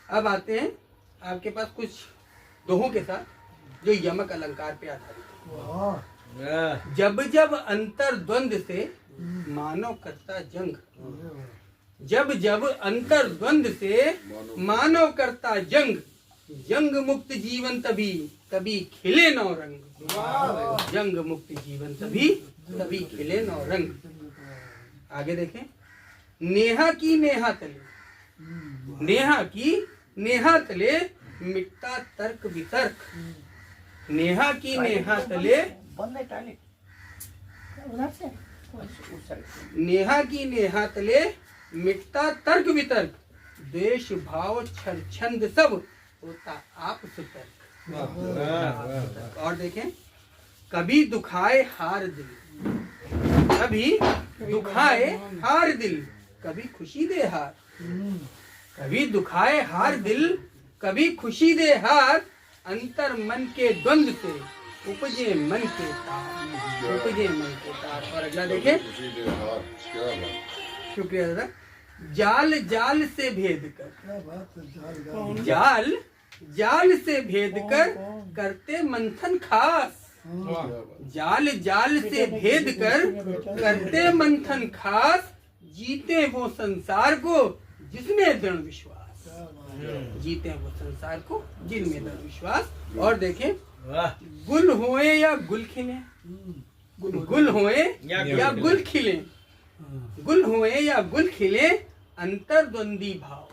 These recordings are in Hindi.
अब आते हैं आपके पास कुछ दोहों के साथ जो यमक अलंकार पे आधारित है। जब जब अंतर द्वंद से मानव करता जंग, जब जब अंतर द्वंद से मानव करता जंग, जंग मुक्त जीवन तभी तभी खिले नौ रंग। जंग मुक्त जीवन तभी तभी खिले नौ रंग। आगे देखें, नेहा की नेहा तले, नेहा की नेहा तले मिटता तर्क वितर्क। नेहा की नेहा तले, नेहा की नेहा तले मिटता तर्क वितर्क। द्वेष भाव छल छंद सब होता आप सुतर्क। और देखें, कभी दुखाए हार दिल, कभी दुखाए हार दिल, कभी खुशी दे हार। कभी दुखाए हार दिल, कभी खुशी दे हार। अंतर मन के द्वंद से उपजे मन के तार, उपजे मन के तार। और अगला देखें, शुक्रिया दादा। जाल जाल से भेद कर, जाल जाल से भेद कर करते मंथन खास। जाल जाल से भेद कर करते मंथन खास। जीते वो संसार को जिसमें दृढ़ विश्वास, जीते वो संसार को जिनमें दृढ़ विश्वास। और देखें, गुल होए या गुल खिले, गुल होए या गुल खिले, गुल होए या गुल खिले अंतर्द्वंदी भाव।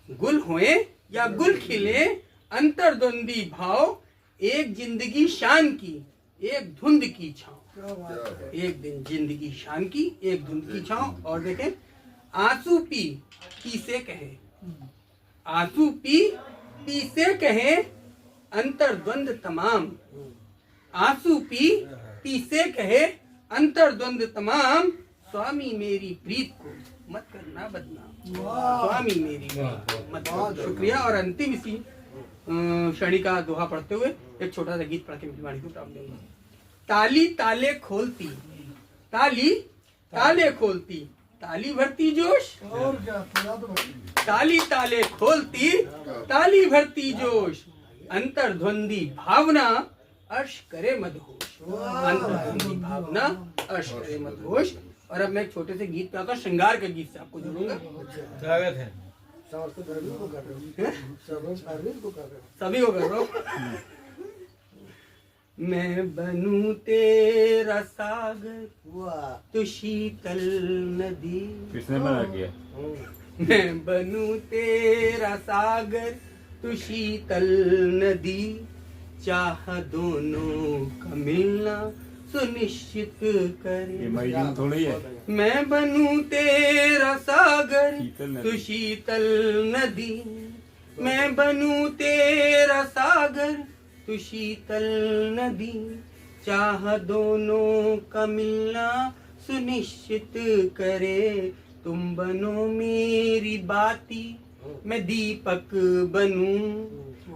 गुल होए या गुल खिले अंतर्द्वंदी भाव। एक जिंदगी शान की एक धुंध की छाँव, एक दिन जिंदगी शान की एक धुंध की छाँव। और देखें, आंसू पी से कहे, आंसू पी से कहे अंतर्द्वंद तमाम। आंसू पी से कहे अंतर्द्वंद तमाम। स्वामी मेरी प्रीत को मत करना बदनाम, स्वामी मेरी प्रीत को मत करना। शुक्रिया। और अंतिम इसी श्रेणी का दोहा पढ़ते हुए एक छोटा सा गीत पढ़ के मेरी वाणी को प्राप्त देंगे। ताली ताले खोलती, ताली ताले खोलती, ताली भरती जोश। ताली ताले खोलती, ताली भरती जोश। अंतर्द्वंदी भावना अर्श करे मदहोश, अंतर्द्वंदी भावना अर्श करे मदहोश। और अब मैं एक छोटे से गीत पे आकर श्रृंगार के गीत से आपको जोड़ूंगा। स्वागत है। सभी को कर रहा हूँ। मैं बनूं तेरा सागर तू शीतल नदी। किसने बना किया? मैं बनूं तेरा सागर तू शीतल नदी। चाह दोनों का मिलना सुनिश्चित करे। थोड़ी है। मैं बनूं तेरा सागर तू शीतल नदी। मैं बनूं तेरा सागर तू शीतल नदी। चाह दोनों का मिलना सुनिश्चित करे। तुम बनो मेरी बाती मैं दीपक बनूं।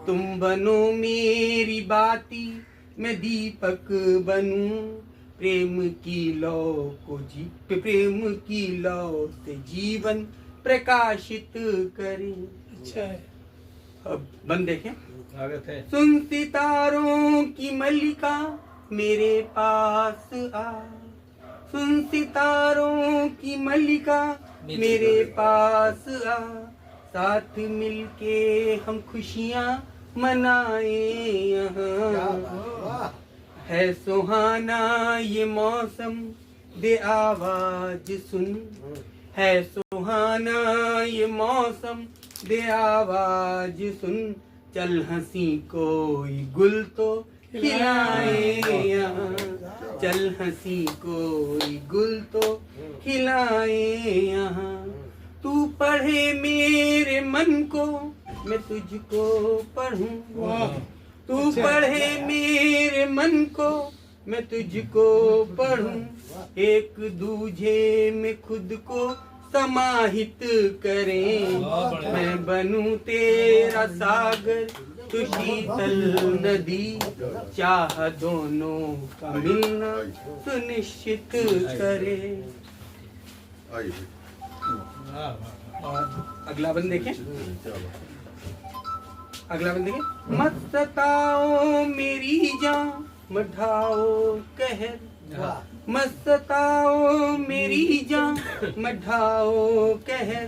तुम बनो मेरी बाती मैं दीपक बनूं। प्रेम की लौ को प्रेम की लौ से जीवन प्रकाशित करे। अच्छा है। अब बंद देखें। सुन सितारों की मल्लिका मेरे पास आ। सुन सितारों की मल्लिका मेरे पास आ। साथ मिलके हम खुशियाँ मनाए यहाँ। है सुहाना ये मौसम दे आवाज सुन। है सुहाना ये मौसम दे आवाज सुन। चल हंसी कोई गुल तो खिलाए यहाँ। चल हंसी कोई गुल तो खिलाए यहाँ। तू पढ़े मेरे मन को मैं तुझको पढ़ूं। तू पढ़े मेरे मन को मैं तुझको पढ़ूं। एक दूजे में खुद को समाहित करें। मैं बनूं तेरा सागर तू शीतल नदी। चाह दोनों का मिलना सुनिश्चित करे। और अगला बंद देखें, अगला बंद देखें। मत सताओ मेरी जान मढ़ाओ कहर, मत सताओ मेरी जान मढ़ाओ कहर,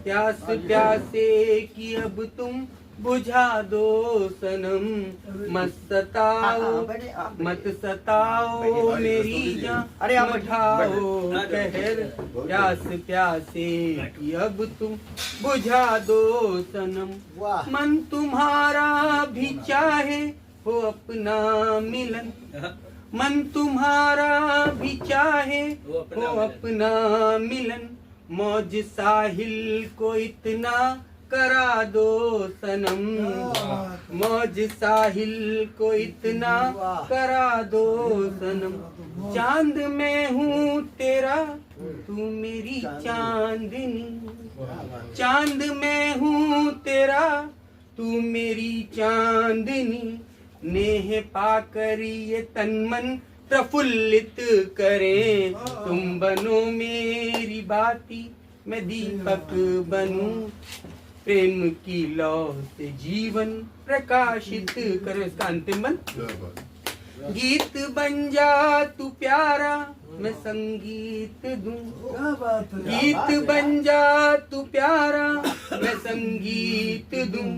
प्यास प्यासे की अब तुम बुझा दो सनम, मत सताओ मेरी जान मढ़ाओ कहर, प्यास प्यासे की अब तुम बुझा दो सनम, मन तुम्हारा भी चाहे हो अपना मिलन, मन तुम्हारा भी चाहे हो अपना मिलन, मौज साहिल को इतना करा दो सनम, मौज साहिल को इतना करा दो सनम, चांद मैं हूँ तेरा तू मेरी चांदनी, चांद मैं हूँ तेरा तू मेरी चांदनी, नेह पाकर ये तन मन प्रफुल्लित करे, तुम बनो मेरी बाती मैं दीपक बनूं, प्रेम की लौ से जीवन प्रकाशित करो। इसका अंतिम बन, गीत बन जा तू प्यारा मैं संगीत दूं, गीत बन जा तू प्यारा मैं संगीत दूं,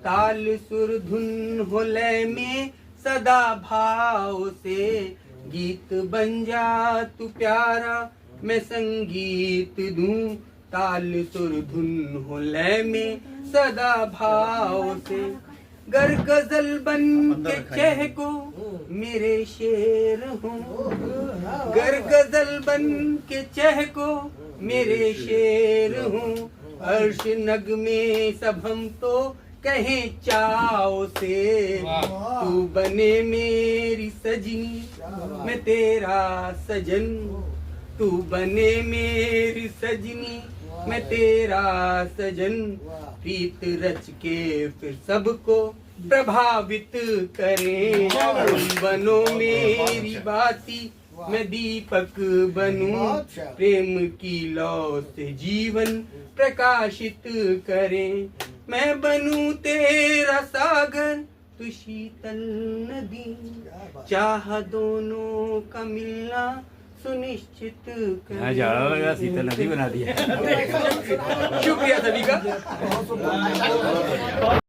ताल सुर धुन हो लय में सदा भाव से, गीत बन जा तू प्यारा मैं संगीत दूं, ताल सुर धुन हो लय में सदा भाव से, गर गजल बन के चहको मेरे शेर हूँ, गर गजल बन के चहको मेरे शेर हूँ, अर्श नगमे सब हम तो कहें चाव से, तू बने मेरी सजनी मैं तेरा सजन, तू बने मेरी सजनी मैं तेरा सजन, प्रीत रच के फिर सबको प्रभावित करें, तुम बनो मेरी बाती मैं दीपक बनूं, प्रेम की लौ से जीवन प्रकाशित करें, मैं बनूं तेरा सागर तू शीतल नदी, चाह दोनों का मिलना सुनिश्चित करें। ज़्यादा लगा शीतल नदी बना दिया। शुक्रिया सभी का।